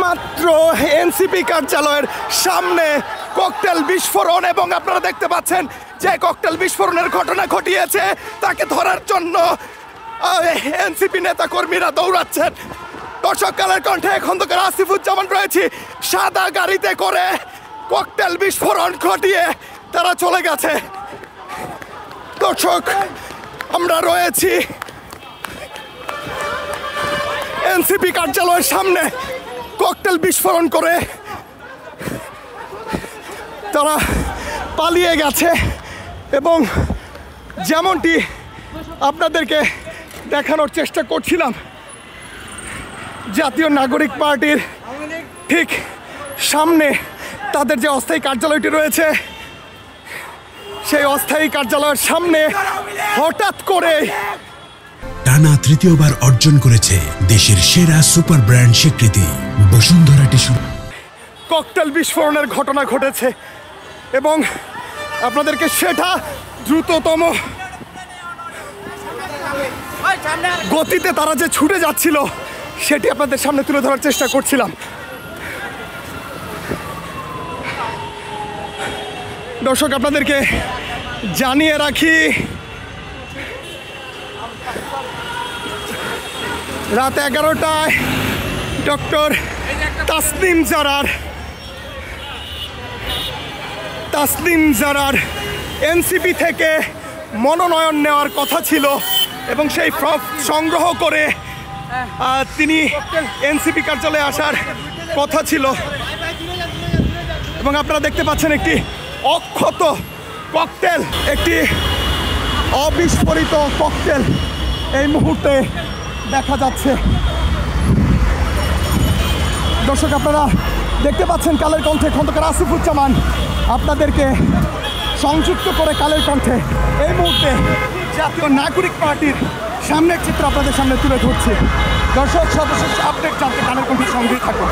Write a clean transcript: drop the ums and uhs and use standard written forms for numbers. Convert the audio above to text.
মাত্র এনসিপি কার্যালয়ের সামনে ককটেল বিস্ফোরণ, এবং আপনারা দেখতে পাচ্ছেন যে ককটেল বিস্ফোরণের ঘটনা ঘটিয়েছে তাকে ধরার জন্য এনসিপি নেতা কর্মীরা দৌড়াচ্ছেন। দর্শক, কালের কণ্ঠে খন্দকার আসিফুজ্জামান রয়েছি। সাদা গাড়িতে করে ককটেল বিস্ফোরণ ঘটিয়ে তারা চলে গেছে। দর্শক, আমরা রয়েছি এনসিপি কার্যালয়ের সামনে। ককটেল বিস্ফোরণ করে তারা পালিয়ে গেছে, এবং যেমনটি আপনাদেরকে দেখানোর চেষ্টা করছিলাম, জাতীয় নাগরিক পার্টির ঠিক সামনে তাদের যে অস্থায়ী কার্যালয়টি রয়েছে, সেই অস্থায়ী কার্যালয়ের সামনে হঠাৎ করে টানা তৃতীয়বার অর্জন করেছে দেশের সেরা সুপার ব্র্যান্ড স্বীকৃতি বসুন্ধরা টিস্যু। ককটেল বিস্ফোরণের ঘটনা ঘটেছে, এবং আপনাদেরকে সেটা দ্রুততম গতিতে তারা যে ছুটে যাচ্ছিল সেটি আপনাদের সামনে তুলে ধরার চেষ্টা করছিলাম। দর্শক, আপনাদেরকে জানিয়ে রাখি, রাত 11টায় ডক্টর তাসনিম জারার এনসিপি থেকে মনোনয়ন নেওয়ার কথা ছিল, এবং সেই ফর্ম সংগ্রহ করে তিনি এনসিপি কার্যালয়ে আসার কথা ছিল। এবং আপনারা দেখতে পাচ্ছেন একটি অক্ষত ককটেল, একটি অবিস্ফোরিত ককটেল এই মুহূর্তে দেখা যাচ্ছে। দর্শক, আপনারা দেখতে পাচ্ছেন কালের কণ্ঠে খন্দকার আসিফুজ্জামান আপনাদেরকে সংযুক্ত করে কালের কণ্ঠে এই মুহূর্তে জাতীয় নাগরিক পার্টির সামনের চিত্র আপনাদের সামনে তুলে ধরছি। দর্শক, সর্বশেষ আপডেট জানতে কালের কণ্ঠের সঙ্গেই থাকুন।